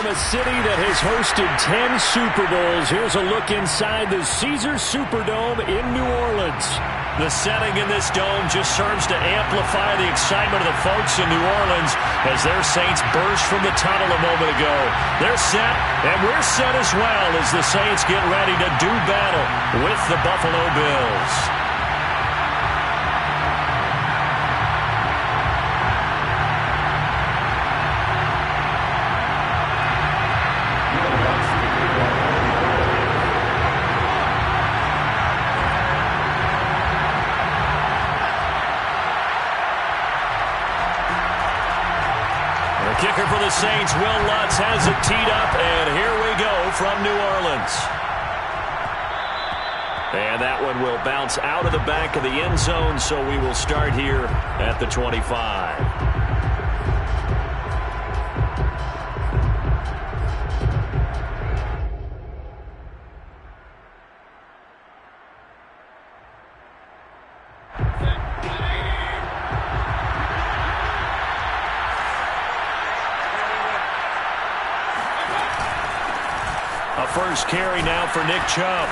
From a city that has hosted 10 Super Bowls, here's a look inside the Caesars Superdome in New Orleans. The setting in this dome just serves to amplify the excitement of the folks in New Orleans as their Saints burst from the tunnel a moment ago. They're set, and we're set as well as the Saints get ready to do battle with the Buffalo Bills. Kicker for the Saints, Will Lutz has it teed up, and here we go from New Orleans. And that one will bounce out of the back of the end zone, so we will start here at the 25. First carry now for Nick Chubb.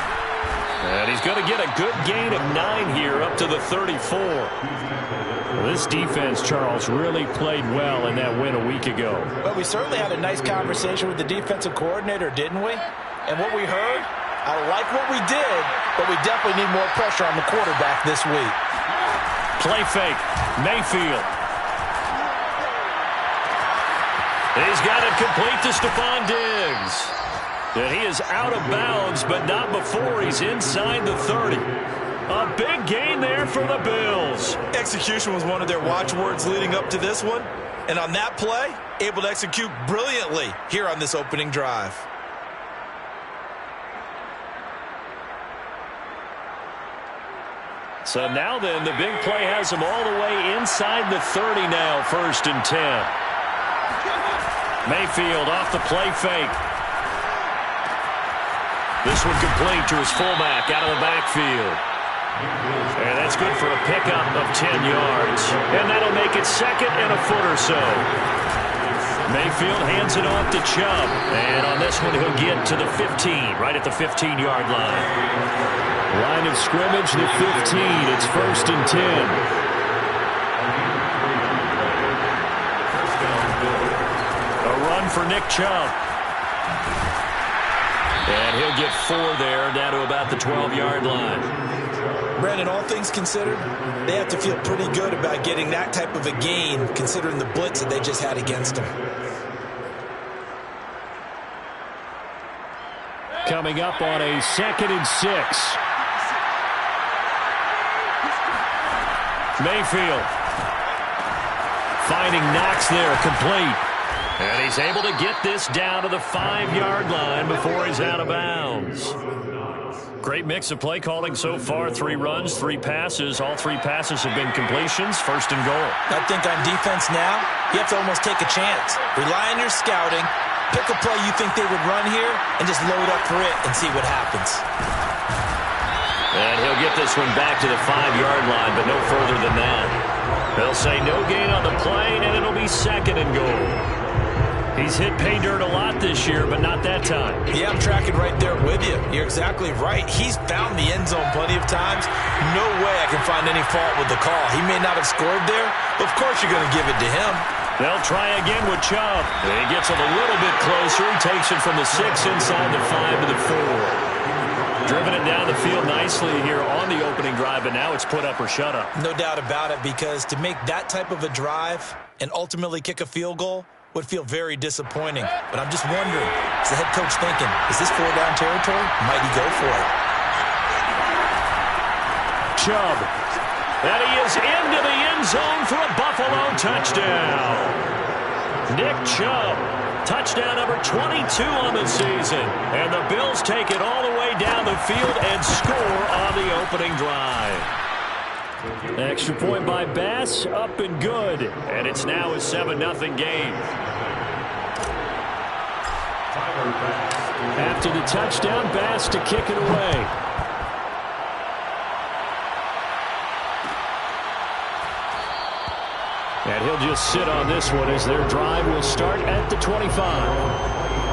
And he's going to get a good gain of 9 here up to the 34. Well, this defense, Charles, really played well in that win a week ago. Well, we certainly had a nice conversation with the defensive coordinator, didn't we? And what we heard, I like what we did, but we definitely need more pressure on the quarterback this week. Play fake. Mayfield. He's got it complete to Stephon Diggs. And he is out of bounds, but not before he's inside the 30. A big gain there for the Bills. Execution was one of their watchwords leading up to this one. And on that play, able to execute brilliantly here on this opening drive. So now then, the big play has him all the way inside the 30 now, 1st and 10. Mayfield off the play fake. This one complete to his fullback out of the backfield. And that's good for a pickup of 10 yards. And that'll make it 2nd and a foot or so. Mayfield hands it off to Chubb. And on this one, he'll get to the 15, right at the 15-yard line. Line of scrimmage, the 15. It's 1st and 10. A run for Nick Chubb. And he'll get 4 there, down to about the 12-yard line. Brandon, all things considered, they have to feel pretty good about getting that type of a gain, considering the blitz that they just had against them. Coming up on a 2nd and 6. Mayfield finding Knox there, complete. And he's able to get this down to the 5-yard line before he's out of bounds. Great mix of play calling so far. 3 runs, 3 passes. All 3 passes have been completions. 1st and goal. I think on defense now, you have to almost take a chance. Rely on your scouting. Pick a play you think they would run here and just load up for it and see what happens. And he'll get this one back to the 5-yard line, but no further than that. They'll say no gain on the play, and it'll be 2nd and goal. He's hit pay dirt a lot this year, but not that time. Yeah, I'm tracking right there with you. You're exactly right. He's found the end zone plenty of times. No way I can find any fault with the call. He may not have scored there, but of course you're going to give it to him. They'll try again with Chubb. And he gets it a little bit closer. He takes it from the 6 inside the 5 to the 4. Driven it down the field nicely here on the opening drive, but now it's put up or shut up. No doubt about it, because to make that type of a drive and ultimately kick a field goal would feel very disappointing. But I'm just wondering, is the head coach thinking, is this 4-down territory? Might he go for it? Chubb. And he is into the end zone for a Buffalo touchdown. Nick Chubb. Touchdown number 22 on the season. And the Bills take it all the way down the field and score on the opening drive. Extra point by Bass, up and good. And it's now a 7-0 game. After the touchdown, Bass to kick it away. And he'll just sit on this one as their drive will start at the 25.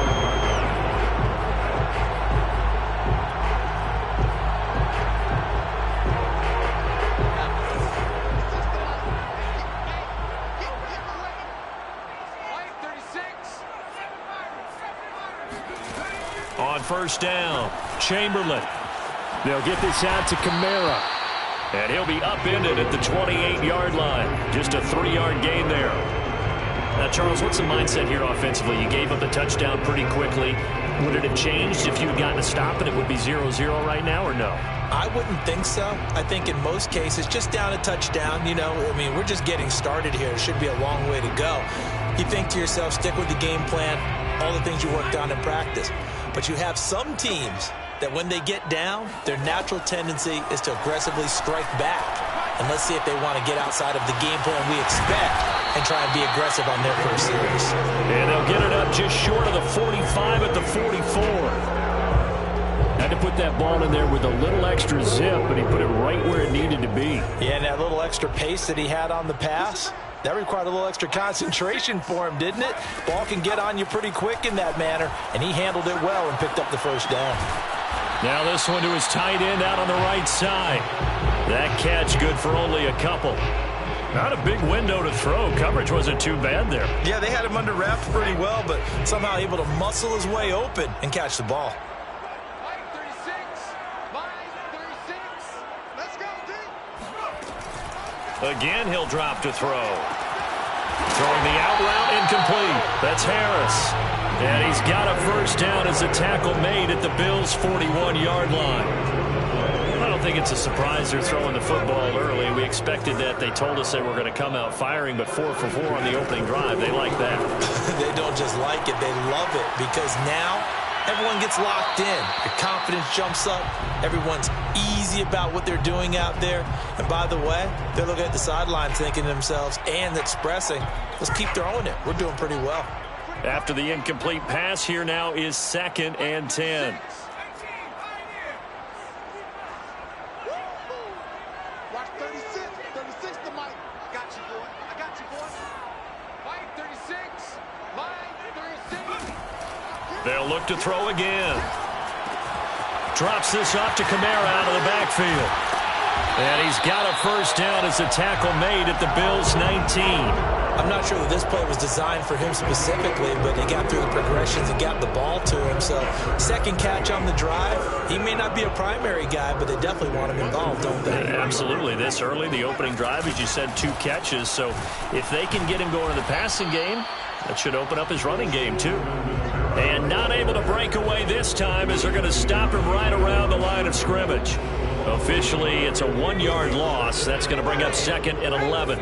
On first down, Chamberlain. They'll get this out to Kamara. And he'll be upended at the 28-yard line. Just a 3-yard gain there. Now, Charles, what's the mindset here offensively? You gave up a touchdown pretty quickly. Would it have changed if you had gotten a stop and it would be 0-0 right now, or no? I wouldn't think so. I think in most cases, just down a touchdown, you know, I mean, we're just getting started here. It should be a long way to go. You think to yourself, stick with the game plan, all the things you worked on in practice. But you have some teams that when they get down, their natural tendency is to aggressively strike back. And let's see if they want to get outside of the game plan we expect and try and be aggressive on their first series. And they'll get it up just short of the 45 at the 44. Had to put that ball in there with a little extra zip, but he put it right where it needed to be. Yeah, and that little extra pace that he had on the pass, that required a little extra concentration for him, didn't it? Ball can get on you pretty quick in that manner, and he handled it well and picked up the first down. Now this one to his tight end out on the right side. That catch good for only a couple. Not a big window to throw. Coverage wasn't too bad there. Yeah, they had him under wraps pretty well, but somehow able to muscle his way open and catch the ball. Again, he'll drop to throw. Throwing the out route, incomplete. That's Harris. And he's got a first down as a tackle made at the Bills' 41-yard line. I don't think it's a surprise they're throwing the football early. We expected that. They told us they were going to come out firing, but 4 for 4 on the opening drive. They like that. They don't just like it. They love it because now everyone gets locked in. Your confidence jumps up. Everyone's easy about what they're doing out there. And by the way, they're looking at the sideline thinking to themselves and expressing, let's keep throwing it. We're doing pretty well. After the incomplete pass, here now is 2nd and 10. Watch 36. 36 to Mike. I got you, boy. I got you, boy. Mike 36. Mike 36. They'll look to throw again. Drops this off to Kamara out of the backfield. And he's got a first down as a tackle made at the Bills' 19. I'm not sure that this play was designed for him specifically, but he got through the progressions and got the ball to him. So, second catch on the drive. He may not be a primary guy, but they definitely want him involved, don't they? Absolutely. This early, the opening drive, as you said, 2 catches. So, if they can get him going in the passing game, that should open up his running game, too. And not able to break away this time as they're going to stop him right around the line of scrimmage. Officially, it's a 1-yard loss. That's going to bring up 2nd and 11.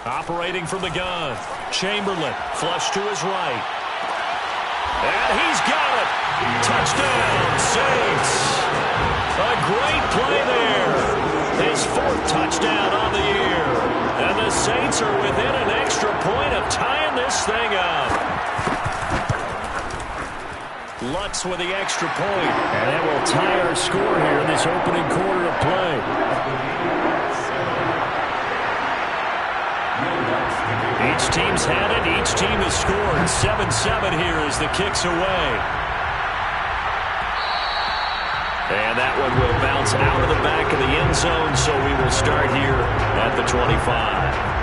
Operating from the gun, Chamberlain, flush to his right. And he's got it. Touchdown, Saints. A great play there. His 4th touchdown on the year. And the Saints are within an extra point of tying this thing up. Lutz with the extra point. And that will tie our score here in this opening quarter of play. Each team's had it. Each team has scored. 7-7 here as the kick's away. And that one will bounce out of the back of the end zone, so we will start here at the 25.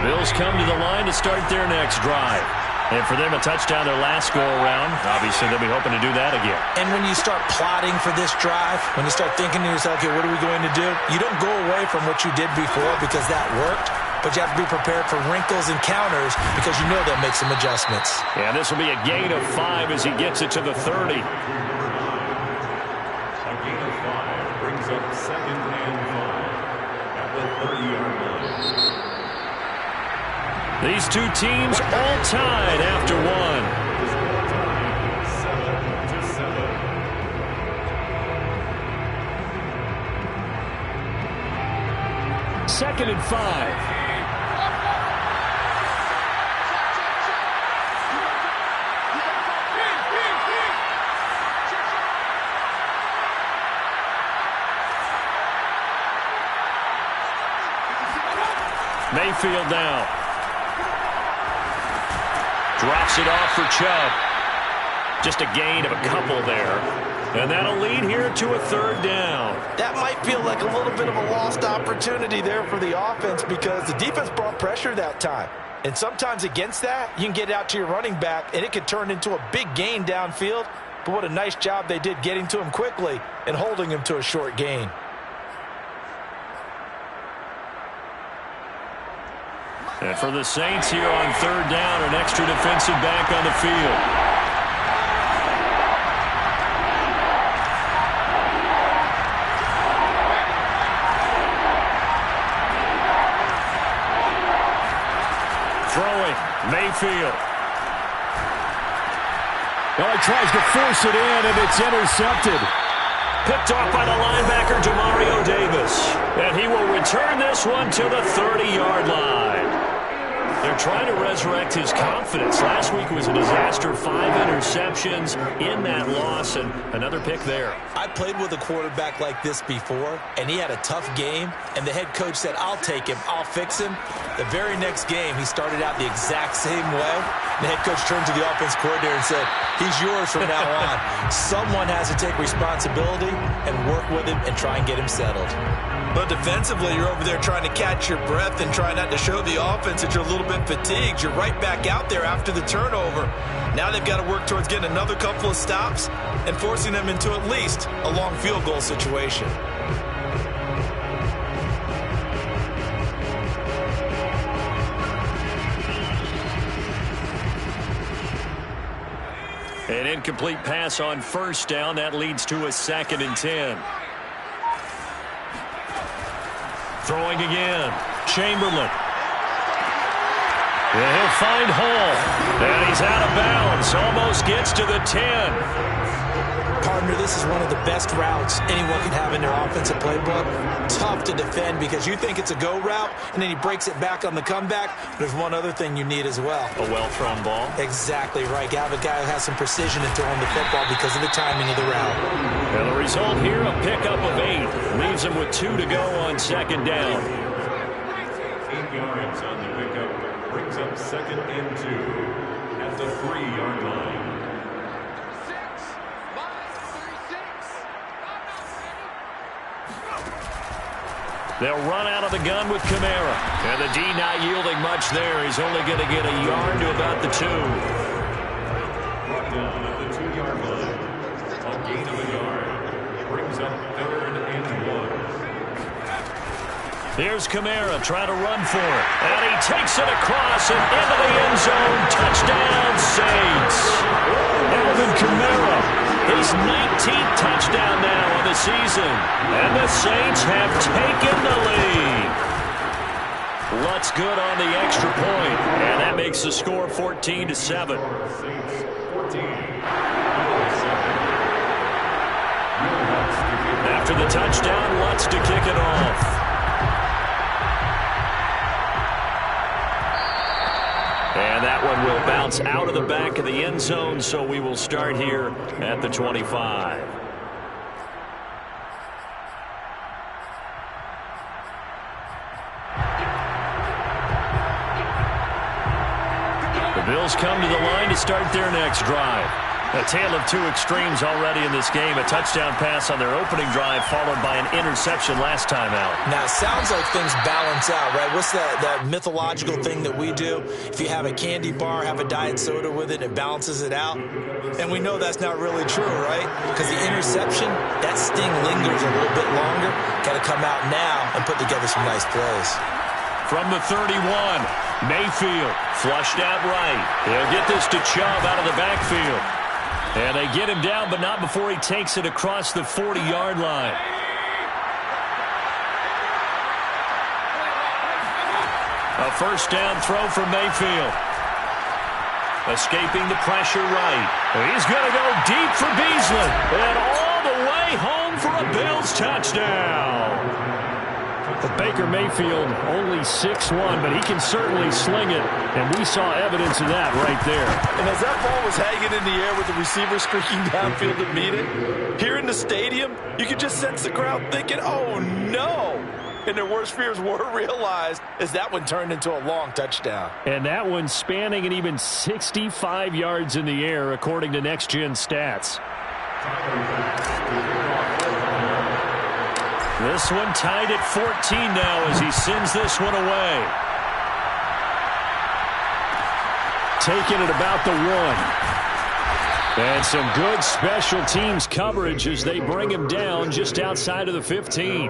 Bills come to the line to start their next drive. And for them, a touchdown their last go-around. Obviously, they'll be hoping to do that again. And when you start plotting for this drive, when you start thinking to yourself, okay, what are we going to do? You don't go away from what you did before because that worked, but you have to be prepared for wrinkles and counters because you know they'll make some adjustments. Yeah, this will be a gain of 5 as he gets it to the 30. A gain of 5 brings up 2nd and 5 at the 30-yard line. These two teams all tied after 1. 2nd and 5. Mayfield now. Drops it off for Chubb. Just a gain of a couple there. And that'll lead here to a third down. That might feel like a little bit of a lost opportunity there for the offense because the defense brought pressure that time. And sometimes against that, you can get out to your running back, and it could turn into a big gain downfield. But what a nice job they did getting to him quickly and holding him to a short gain. And for the Saints here on third down, an extra defensive back on the field. Throwing, Mayfield. Well, he tries to force it in, and it's intercepted. Picked off by the linebacker, Demario Davis. And he will return this one to the 30-yard line. They're trying to resurrect his confidence. Last week was a disaster. 5 interceptions in that loss, and another pick there. I played with a quarterback like this before, and he had a tough game, and the head coach said, I'll take him, I'll fix him. The very next game, he started out the exact same way. The head coach turned to the offense coordinator and said, he's yours from now on. Someone has to take responsibility and work with him and try and get him settled. But defensively, you're over there trying to catch your breath and try not to show the offense that you're a little bit fatigued. You're right back out there after the turnover. Now they've got to work towards getting another couple of stops and forcing them into at least a long field goal situation. An incomplete pass on first down. That leads to a 2nd and 10. Throwing again. Chamberlain. And he'll find Hall. And he's out of bounds. Almost gets to the 10. Partner, this is one of the best routes anyone can have in their offensive playbook. Tough to defend because you think it's a go route, and then he breaks it back on the comeback. There's one other thing you need as well. A well-thrown ball. Exactly right. You have a guy who has some precision in throwing the football because of the timing of the route. And the result here, a pickup of 8. Leaves him with 2 to go on 2nd down. 8 yards on the pickup. Brings up 2nd and 2 at the 3-yard line. They'll run out of the gun with Kamara. And the D not yielding much there. He's only going to get a yard to about the 2. Brought down at the 2-yard line. A gain of a yard. Brings up 3rd and 1. Here's Kamara trying to run for it. And he takes it across and into the end zone. Touchdown, Saints. Alvin Kamara. His 19th touchdown now of the season. And the Saints have taken the lead. Lutz good on the extra point. And that makes the score 14-7. After the touchdown, Lutz to kick it off. And that one will bounce out of the back of the end zone, so we will start here at the 25. The Bills come to the line to start their next drive. A tale of 2 extremes already in this game. A touchdown pass on their opening drive followed by an interception last time out. Now, it sounds like things balance out, right? What's that mythological thing that we do? If you have a candy bar, have a diet soda with it, it balances it out. And we know that's not really true, right? Because the interception, that sting lingers a little bit longer. Got to come out now and put together some nice plays. From the 31, Mayfield flushed out right. He'll get this to Chubb out of the backfield. And they get him down, but not before he takes it across the 40-yard line. A first down throw for Mayfield. Escaping the pressure right. He's going to go deep for Beasley. And all the way home for a Bills touchdown. But Baker Mayfield only 6'1", but he can certainly sling it, and we saw evidence of that right there. And as that ball was hanging in the air with the receiver streaking downfield to meet it, here in the stadium, you could just sense the crowd thinking, oh no, and their worst fears were realized as that one turned into a long touchdown. And that one spanning and even 65 yards in the air, according to Next Gen Stats. This one tied at 14 now as he sends this one away. Taking it about the 1. And some good special teams coverage as they bring him down just outside of the 15.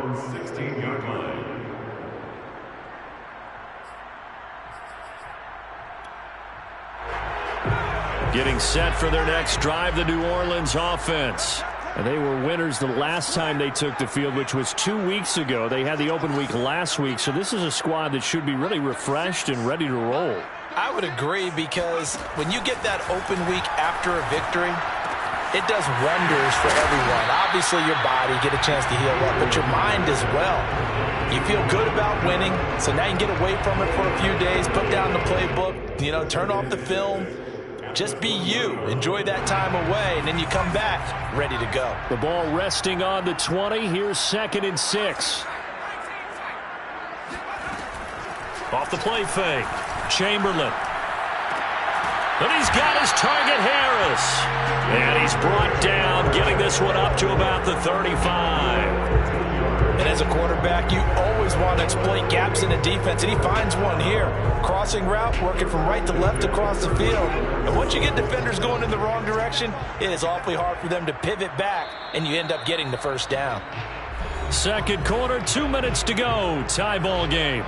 Getting set for their next drive, the New Orleans offense. And they were winners the last time they took the field, which was 2 weeks ago. They had the open week last week, so this is a squad that should be really refreshed and ready to roll. I would agree, because when you get that open week after a victory, it does wonders for everyone. Obviously, your body, get a chance to heal up, but your mind as well. You feel good about winning, so now you can get away from it for a few days, put down the playbook, turn off the film. Just be you. Enjoy that time away, and then you come back ready to go. The ball resting on the 20. Here's 2nd and 6. Off the play fake. Chamberlain. And he's got his target, Harris. And he's brought down, getting this one up to about the 35. And as a quarterback, you always want to exploit gaps in the defense, and he finds one here. Crossing route, working from right to left across the field. And once you get defenders going in the wrong direction, it is awfully hard for them to pivot back, and you end up getting the first down. Second quarter, 2 minutes to go. Tie ball game.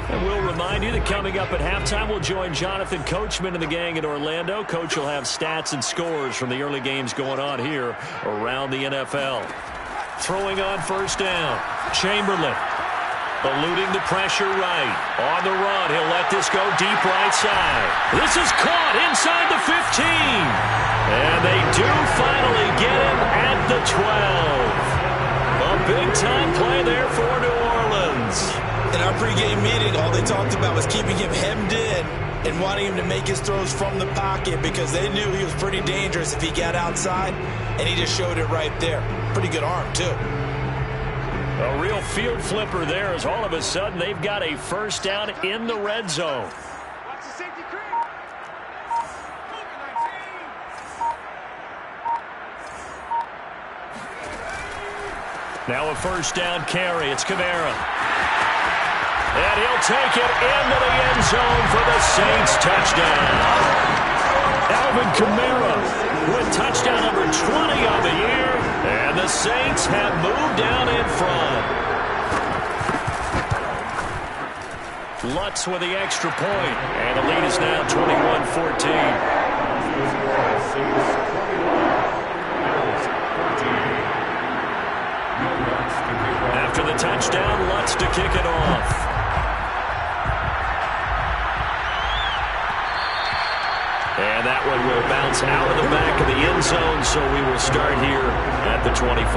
And we'll remind you that coming up at halftime, we'll join Jonathan Coachman and the gang in Orlando. Coach will have stats and scores from the early games going on here around the NFL. Throwing on first down. Chamberlain. Eluding the pressure right. On the run, he'll let this go deep right side. This is caught inside the 15. And they do finally get him at the 12. A big-time play there for New Orleans. In our pregame meeting, all they talked about was keeping him hemmed in and wanting him to make his throws from the pocket, because they knew he was pretty dangerous if he got outside, and he just showed it right there. Pretty good arm, too. A real field flipper there, as all of a sudden they've got a first down in the red zone. Now a first down carry. It's Kamara. And he'll take it into the end zone for the Saints touchdown. Alvin Kamara with touchdown number 20 on the year. And the Saints have moved down in front. Lutz with the extra point. And the lead is now 21-14. After the touchdown, Lutz to kick it off. And that one will bounce out of the back of the end zone, so we will start here at the 25.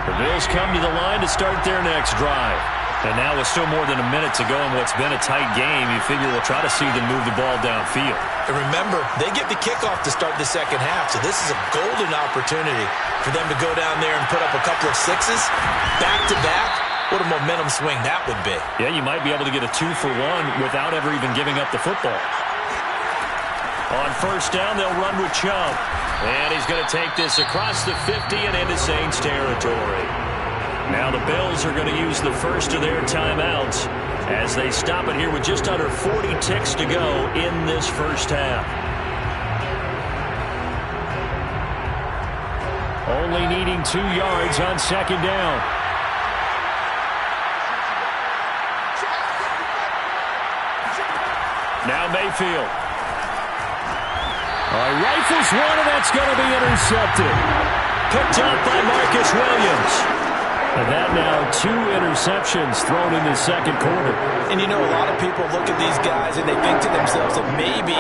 The Bills come to the line to start their next drive. And now with still more than a minute to go in what's been a tight game, you figure we'll try to see them move the ball downfield. And remember, they get the kickoff to start the second half, so this is a golden opportunity for them to go down there and put up a couple of sixes back-to-back. What a momentum swing that would be. Yeah, you might be able to get a 2-for-1 without ever even giving up the football. On first down, they'll run with Chubb. And he's going to take this across the 50 and into Saints territory. Now the Bills are going to use the first of their timeouts as they stop it here with just under 40 ticks to go in this first half. Only needing 2 yards on second down. Now Mayfield. Rifles one, and that's going to be intercepted. Picked up by Marcus Williams. And that now 2 interceptions thrown in the second quarter. And a lot of people look at these guys and they think to themselves that maybe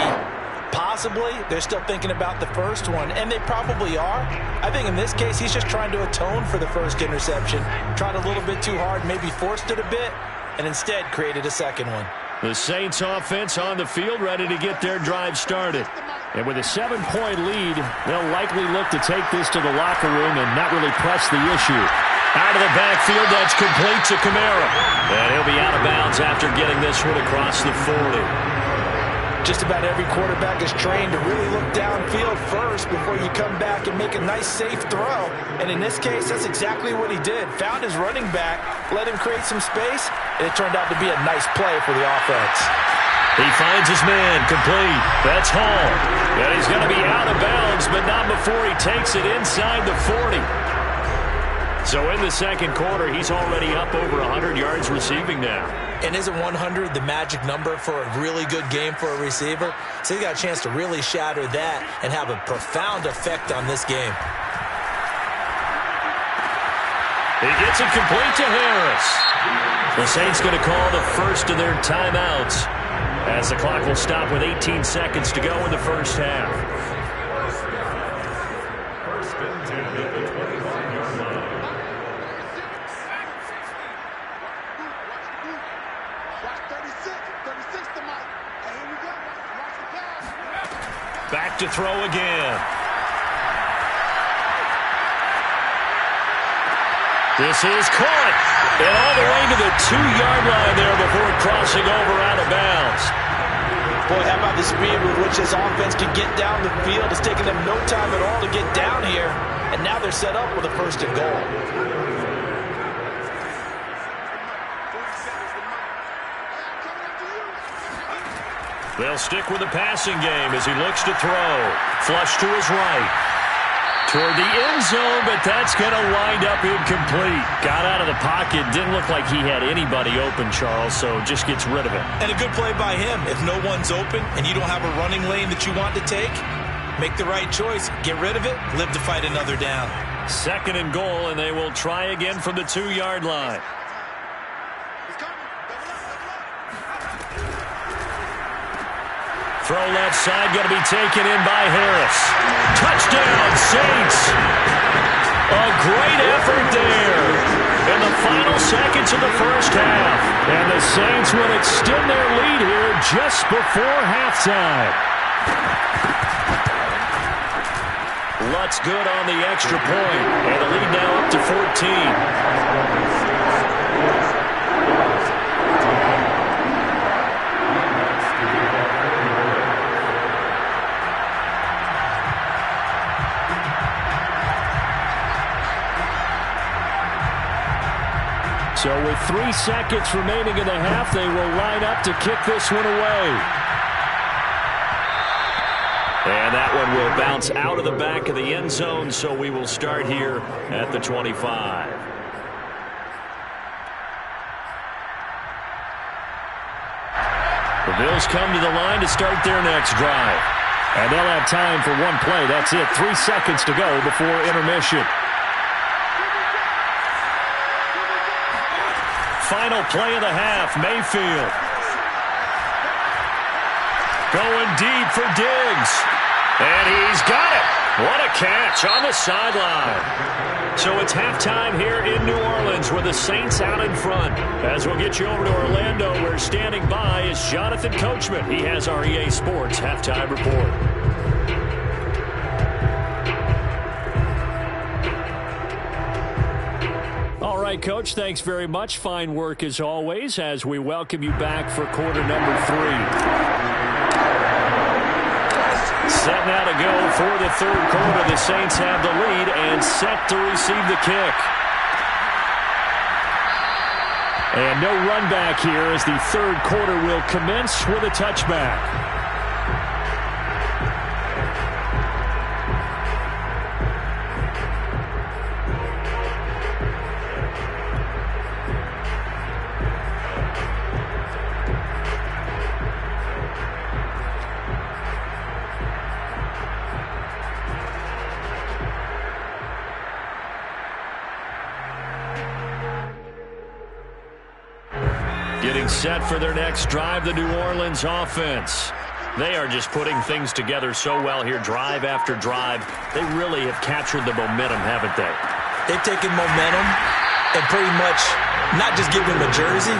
possibly they're still thinking about the first one, and they probably are. I think in this case, he's just trying to atone for the first interception. Tried a little bit too hard, maybe forced it a bit, and instead created a second one. The Saints offense on the field, ready to get their drive started. And with a 7-point lead, they'll likely look to take this to the locker room and not really press the issue. Out of the backfield, that's complete to Kamara. And he'll be out of bounds after getting this one across the 40. Just about every quarterback is trained to really look downfield first before you come back and make a nice, safe throw. And in this case, that's exactly what he did. Found his running back, let him create some space, and it turned out to be a nice play for the offense. He finds his man, complete. That's Hall. And he's going to be out of bounds, but not before he takes it inside the 40. So in the second quarter, he's already up over 100 yards receiving now. And isn't 100 the magic number for a really good game for a receiver? So he's got a chance to really shatter that and have a profound effect on this game. He gets it complete to Harris. The Saints going to call the first of their timeouts as the clock will stop with 18 seconds to go in the first half. Back to throw again. This is caught. And all the way to the 2-yard line there before crossing over out of bounds. Boy, how about the speed with which this offense can get down the field? It's taken them no time at all to get down here. And now they're set up with a first and goal. They'll stick with the passing game as he looks to throw. Flush to his right. Toward the end zone, but that's going to wind up incomplete. Got out of the pocket. Didn't look like he had anybody open, Charles, so just gets rid of it. And a good play by him. If no one's open and you don't have a running lane that you want to take, make the right choice. Get rid of it. Live to fight another down. Second and goal, and they will try again from the 2-yard line. Throw left side, going to be taken in by Harris. Touchdown, Saints. A great effort there in the final seconds of the first half. And the Saints will extend their lead here just before halftime. Lutz good on the extra point, and the lead now up to 14. So with 3 seconds remaining in the half, they will line up to kick this one away. And that one will bounce out of the back of the end zone, so we will start here at the 25. The Bills come to the line to start their next drive. And they'll have time for one play. That's it. 3 seconds to go before intermission. Final play of the half, Mayfield. Going deep for Diggs. And he's got it. What a catch on the sideline. So it's halftime here in New Orleans with the Saints out in front. As we'll get you over to Orlando, where standing by is Jonathan Coachman. He has our EA Sports halftime report. All right, Coach, thanks very much. Fine work as always as we welcome you back for quarter number 3. Set now to go for the third quarter. The Saints have the lead and set to receive the kick. And no run back here as the third quarter will commence with a touchback. Getting set for their next drive, the New Orleans offense. They are just putting things together so well here, drive after drive. They really have captured the momentum, haven't they? They've taken momentum and pretty much not just give them a jersey,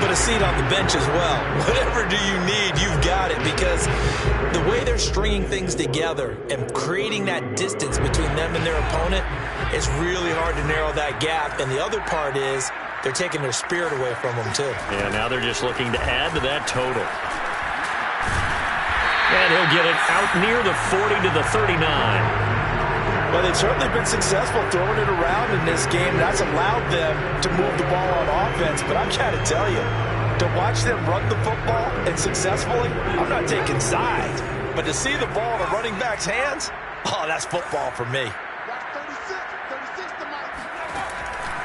but a seat on the bench as well. Whatever do you need, you've got it, because the way they're stringing things together and creating that distance between them and their opponent, it's really hard to narrow that gap. And the other part is they're taking their spirit away from them, too. Yeah, now they're just looking to add to that total. And he'll get it out near the 40 to the 39. Well, they've certainly been successful throwing it around in this game. That's allowed them to move the ball on offense. But I've got to tell you, to watch them run the football and successfully, I'm not taking sides. But to see the ball in a running back's hands, oh, that's football for me.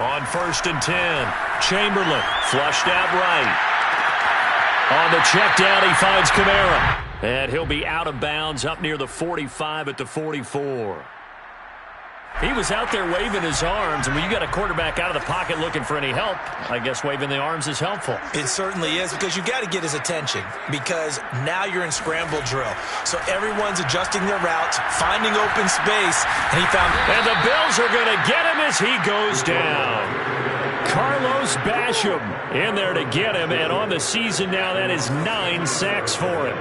On 1st and 10, Chamberlain flushed out right. On the check down, he finds Kamara. And he'll be out of bounds up near the 45 at the 44. He was out there waving his arms, and when you got a quarterback out of the pocket looking for any help, I guess waving the arms is helpful. It certainly is, because you got to get his attention, because now you're in scramble drill. So everyone's adjusting their routes, finding open space, and he found... And the Bills are going to get him as he goes down. Carlos Basham in there to get him, and on the season now, that is 9 sacks for him.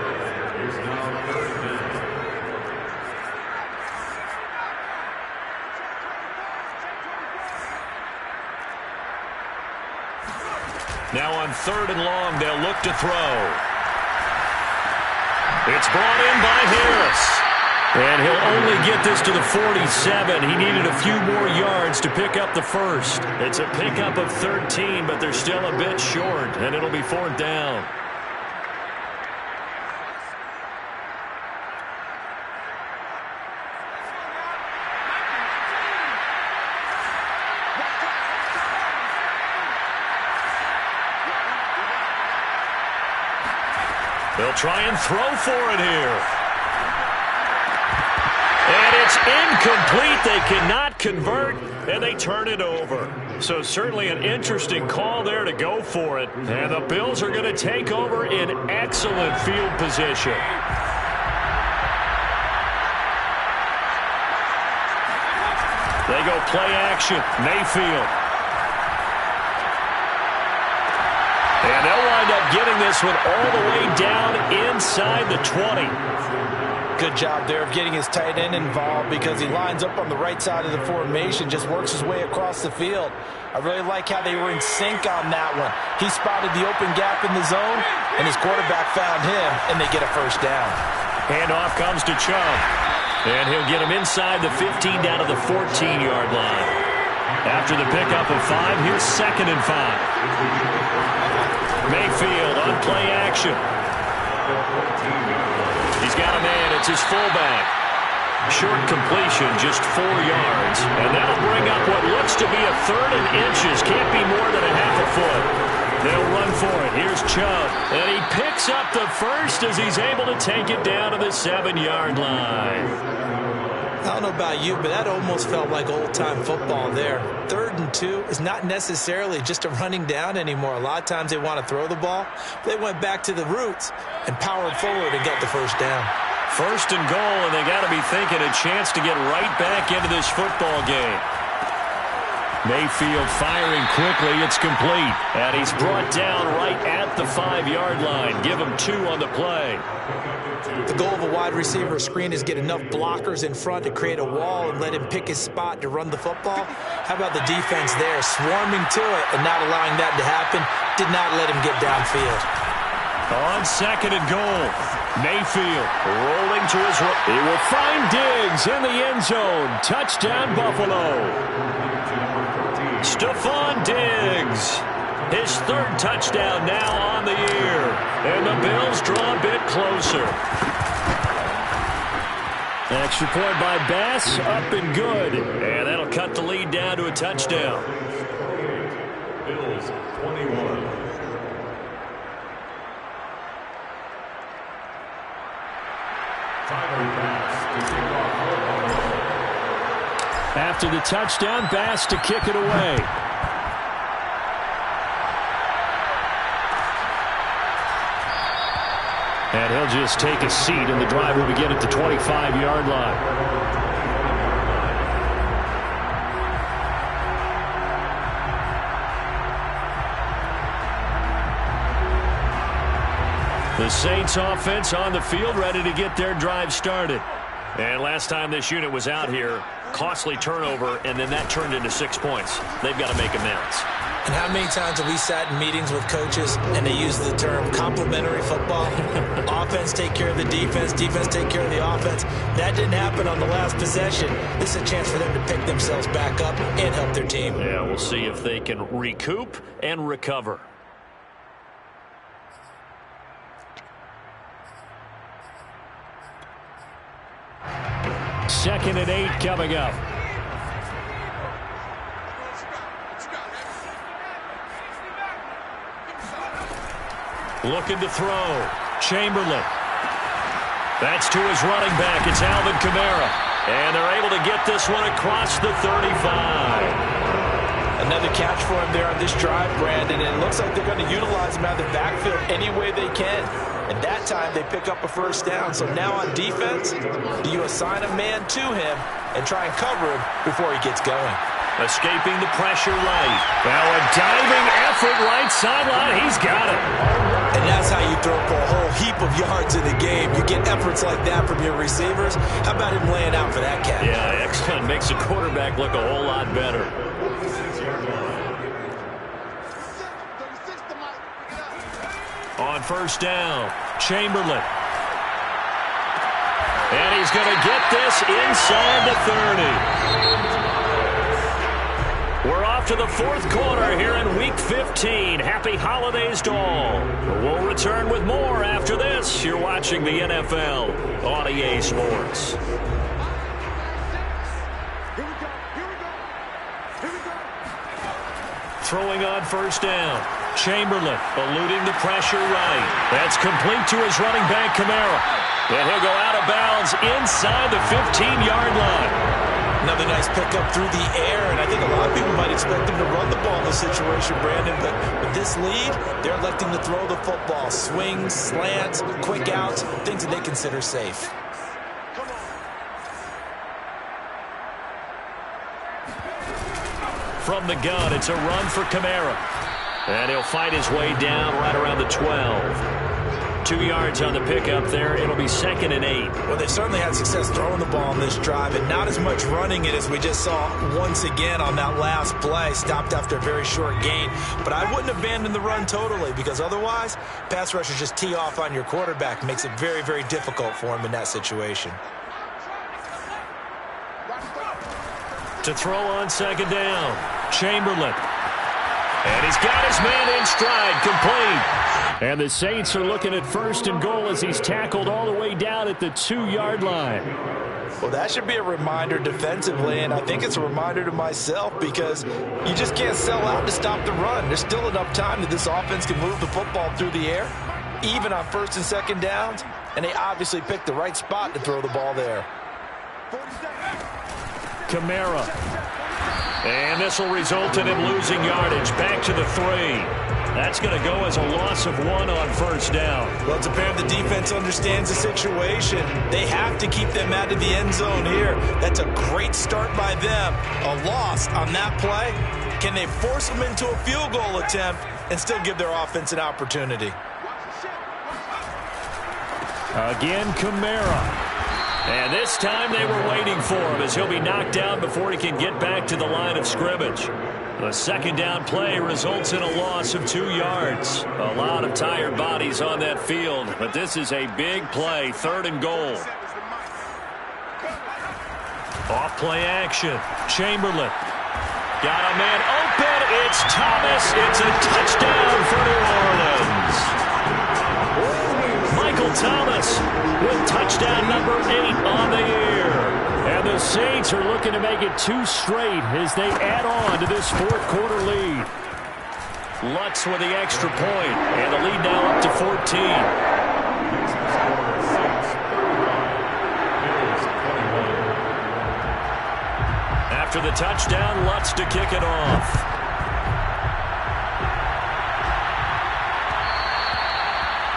Now on 3rd and long, they'll look to throw. It's brought in by Harris. And he'll only get this to the 47. He needed a few more yards to pick up the first. It's a pickup of 13, but they're still a bit short, and it'll be 4th down. They'll try and throw for it here. And it's incomplete. They cannot convert, and they turn it over. So certainly an interesting call there to go for it. And the Bills are going to take over in excellent field position. They go play action. Mayfield. And they'll wind up getting this one all the way down inside the 20. Good job there of getting his tight end involved, because he lines up on the right side of the formation, just works his way across the field. I really like how they were in sync on that one. He spotted the open gap in the zone, and his quarterback found him, and they get a first down. Handoff comes to Chubb. And he'll get him inside the 15 down to the 14-yard line. After the pickup of 5, here's 2nd and 5. Mayfield on play action. He's got a man. It's his fullback. Short completion, just 4 yards. And that'll bring up what looks to be a 3rd and inches. Can't be more than a half a foot. They'll run for it. Here's Chubb. And he picks up the first as he's able to take it down to the 7-yard line. I don't know about you, but that almost felt like old-time football there. 3rd and 2 is not necessarily just a running down anymore. A lot of times they want to throw the ball. They went back to the roots and powered forward and got the first down. 1st and goal, and they got to be thinking a chance to get right back into this football game. Mayfield firing quickly. It's complete. And he's brought down right at the 5-yard line. Give him 2 on the play. The goal of a wide receiver screen is get enough blockers in front to create a wall and let him pick his spot to run the football. How about the defense there, swarming to it and not allowing that to happen? Did not let him get downfield. On 2nd and goal, Mayfield rolling to his right. He will find Diggs in the end zone. Touchdown, Buffalo. Stephon Diggs. His 3rd touchdown now on the year. And the Bills draw a bit closer. Extra point by Bass, up and good. And that'll cut the lead down to a touchdown. Bills 21. After the touchdown, Bass to kick it away. And he'll just take a seat, and the drive will begin at the 25-yard line. The Saints offense on the field, ready to get their drive started. And last time this unit was out here, costly turnover, and then that turned into 6 points. They've got to make amends. And how many times have we sat in meetings with coaches and they use the term complementary football? Offense take care of the defense, defense take care of the offense. That didn't happen on the last possession. This is a chance for them to pick themselves back up and help their team. Yeah, we'll see if they can recoup and recover. Second and 8 coming up. Looking to throw. Chamberlain. That's to his running back. It's Alvin Kamara. And they're able to get this one across the 35. Another catch for him there on this drive, Brandon. And it looks like they're going to utilize him out of the backfield any way they can. And that time they pick up a first down. So now on defense, do you assign a man to him and try and cover him before he gets going? Escaping the pressure right. Now a diving effort right sideline. He's got it. And that's how you throw for a whole heap of yards in the game. You get efforts like that from your receivers. How about him laying out for that catch? Yeah, excellent. Makes the quarterback look a whole lot better. On first down, Chamberlain. And he's going to get this inside the 30. We're off to the fourth quarter here in Week 15. Happy holidays to all. We'll return with more after this. You're watching the NFL on EA Sports. Throwing on first down. Chamberlain eluding the pressure right. That's complete to his running back, Kamara. And he'll go out of bounds inside the 15-yard line. Another nice pickup through the air, and I think a lot of people might expect him to run the ball in this situation, Brandon, but with this lead, they're electing to throw the football. Swings, slants, quick outs, things that they consider safe. From the gun, it's a run for Kamara. And he'll fight his way down right around the 12. 2 yards on the pickup there. It'll be second and 8. Well, they certainly had success throwing the ball in this drive, and not as much running it as we just saw once again on that last play. Stopped after a very short gain. But I wouldn't abandon the run totally, because otherwise, pass rushers just tee off on your quarterback. Makes it very, very difficult for him in that situation. To throw on second down, Chamberlain. And he's got his man in stride, complete. And the Saints are looking at first and goal as he's tackled all the way down at the 2-yard line. Well, that should be a reminder defensively, and I think it's a reminder to myself because you just can't sell out to stop the run. There's still enough time that this offense can move the football through the air, even on first and second downs, and they obviously picked the right spot to throw the ball there. Kamara. And this will result in him losing yardage back to the 3. That's going to go as a loss of 1 on first down. Well, it's apparent the defense understands the situation. They have to keep them out of the end zone here. That's a great start by them. A loss on that play. Can they force them into a field goal attempt and still give their offense an opportunity? Again, Kamara. And this time they were waiting for him as he'll be knocked down before he can get back to the line of scrimmage. The second down play results in a loss of 2 yards. A lot of tired bodies on that field, but this is a big play, third and goal. Off play action. Chamberlain. Got a man open. It's Thomas. It's a touchdown for New Orleans. Michael Thomas with touchdown number 8 on the year. And the Saints are looking to make it 2 straight as they add on to this fourth quarter lead. Lutz with the extra point, and the lead now up to 14. After the touchdown, Lutz to kick it off.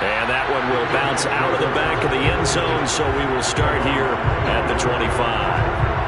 And that one will bounce out of the back of the end zone, so we will start here at the 25.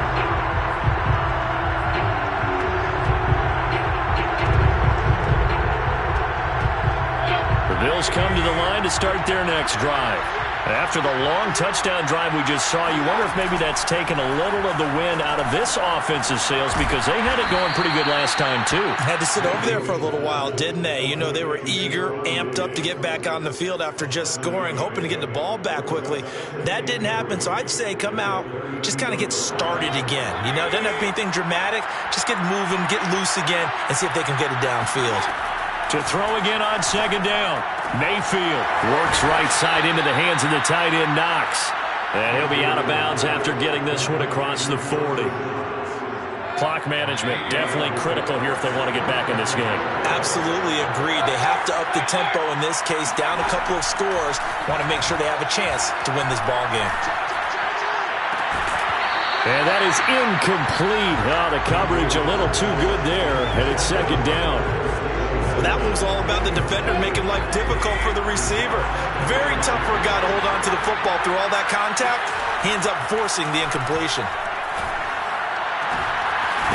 Bills come to the line to start their next drive. After the long touchdown drive we just saw, you wonder if maybe that's taken a little of the wind out of this offensive sails because they had it going pretty good last time too. Had to sit over there for a little while, didn't they? You know, they were eager, amped up to get back on the field after just scoring, hoping to get the ball back quickly. That didn't happen, so I'd say come out, just kind of get started again. You know, doesn't have to be anything dramatic. Just get moving, get loose again, and see if they can get it downfield. To throw again on second down. Mayfield works right side into the hands of the tight end Knox. And he'll be out of bounds after getting this one across the 40. Clock management definitely critical here if they want to get back in this game. Absolutely agreed. They have to up the tempo in this case, down a couple of scores. Want to make sure they have a chance to win this ball game. And that is incomplete. Oh, the coverage a little too good there, and it's second down. Well, that was all about the defender making life difficult for the receiver. Very tough for a guy to hold on to the football through all that contact. He ends up forcing the incompletion.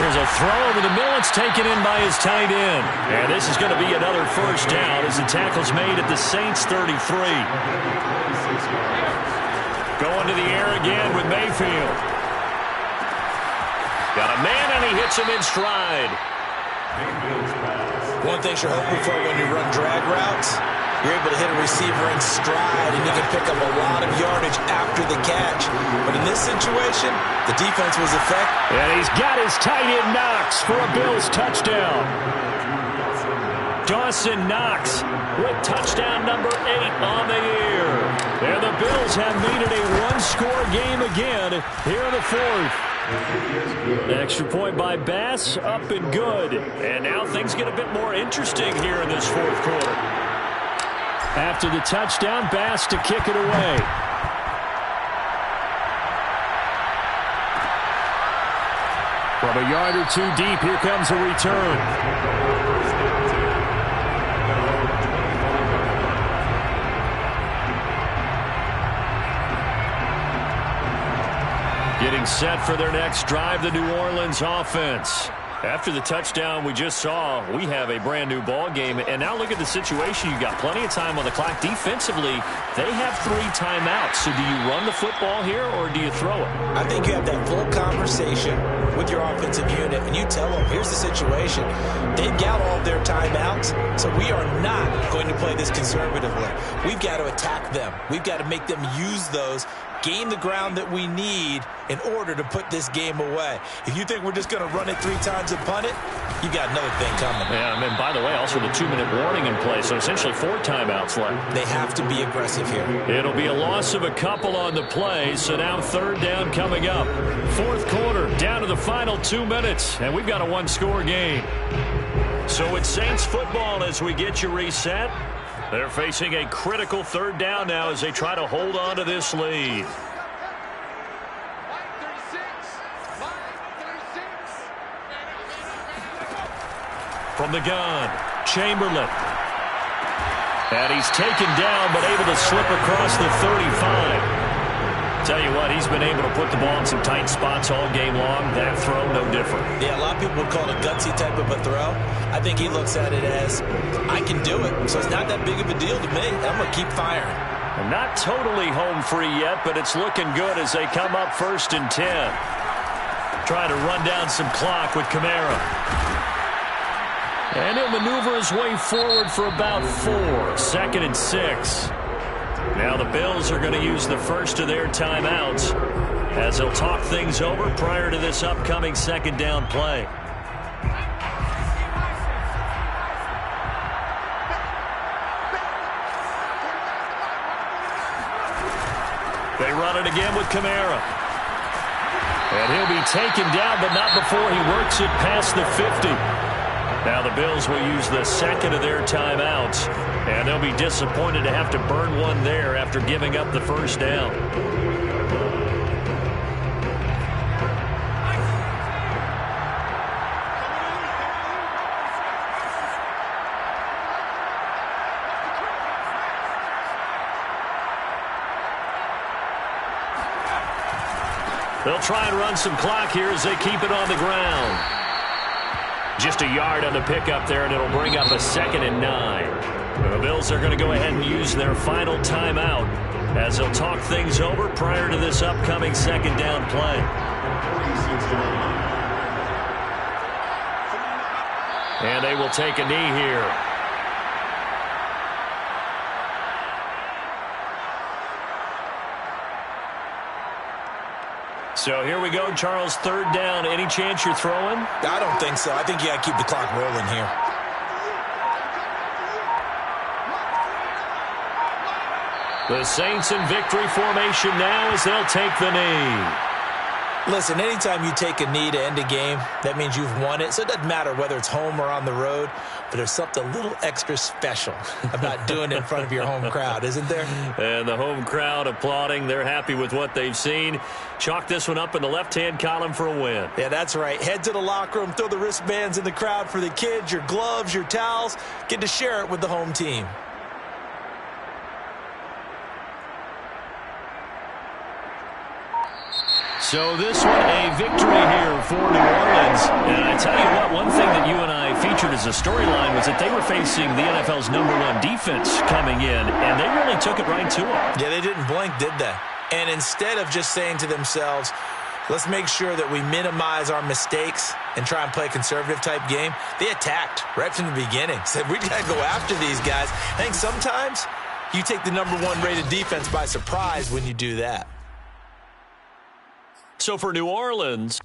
There's a throw over the middle. It's taken in by his tight end. And this is going to be another first down as the tackle's made at the Saints 33. Going to the air again with Mayfield. Got a man, and he hits him in stride. One thing you're hoping for when you run drag routes, you're able to hit a receiver in stride, and you can pick up a lot of yardage after the catch. But in this situation, the defense was effective. And he's got his tight end Knox for a Bills touchdown. Dawson Knox with touchdown number 8 on the year. And the Bills have made it a one-score game again here in the fourth. Extra point by Bass, up and good. And now things get a bit more interesting here in this fourth quarter. After the touchdown, Bass to kick it away. From a yard or two deep, here comes a return. Getting set for their next drive, the New Orleans offense. After the touchdown we just saw, we have a brand-new ball game. And now look at the situation. You've got plenty of time on the clock. Defensively, they have 3 timeouts. So do you run the football here or do you throw it? I think you have that full conversation with your offensive unit, and you tell them, here's the situation. They've got all their timeouts, so we are not going to play this conservatively. We've got to attack them. We've got to make them use those, gain the ground that we need in order to put this game away. If you think we're just going to run it 3 times and punt it, you got another thing coming. Yeah, and by the way, also the 2-minute warning in play, so essentially 4 timeouts left. They have to be aggressive here. It'll be a loss of a couple on the play, so now third down coming up. Fourth quarter, down to the final 2 minutes, and we've got a one-score game. So it's Saints football as we get you reset. They're facing a critical third down now as they try to hold on to this lead. From the gun, Chamberlain. And he's taken down but able to slip across the 35. Tell you what, he's been able to put the ball in some tight spots all game long. That throw, no different. Yeah, a lot of people would call it a gutsy type of a throw. I think he looks at it as, I can do it, so it's not that big of a deal to me. I'm going to keep firing. And not totally home free yet, but it's looking good as they come up 1st and 10. Trying to run down some clock with Kamara. And he'll maneuver his way forward for about 4. 2nd and 6. Now the Bills are going to use the first of their timeouts as they'll talk things over prior to this upcoming second down play. They run it again with Kamara. And he'll be taken down, but not before he works it past the 50. Now the Bills will use the second of their timeouts, and they'll be disappointed to have to burn one there after giving up the first down. They'll try and run some clock here as they keep it on the ground. Just a yard on the pickup there, and it'll bring up a 2nd and 9. The Bills are going to go ahead and use their final timeout as they'll talk things over prior to this upcoming 2nd down play. And they will take a knee here. So here we go, Charles, 3rd down. Any chance you're throwing? I don't think so. I think you got to keep the clock rolling here. The Saints in victory formation now as they'll take the knee. Listen, anytime you take a knee to end a game, that means you've won it. So it doesn't matter whether it's home or on the road, but there's something a little extra special about doing it in front of your home crowd, isn't there? And the home crowd applauding. They're happy with what they've seen. Chalk this one up in the left-hand column for a win. Yeah, that's right. Head to the locker room, throw the wristbands in the crowd for the kids, your gloves, your towels. Get to share it with the home team. So this one, a victory here for New Orleans. And I tell you what, one thing that you and I featured as a storyline was that they were facing the NFL's #1 defense coming in, and they really took it right to them. Yeah, they didn't blink, did they? And instead of just saying to themselves, let's make sure that we minimize our mistakes and try and play a conservative-type game, they attacked right from the beginning. Said, we got to go after these guys. I think sometimes you take the #1 rated defense by surprise when you do that. So for New Orleans,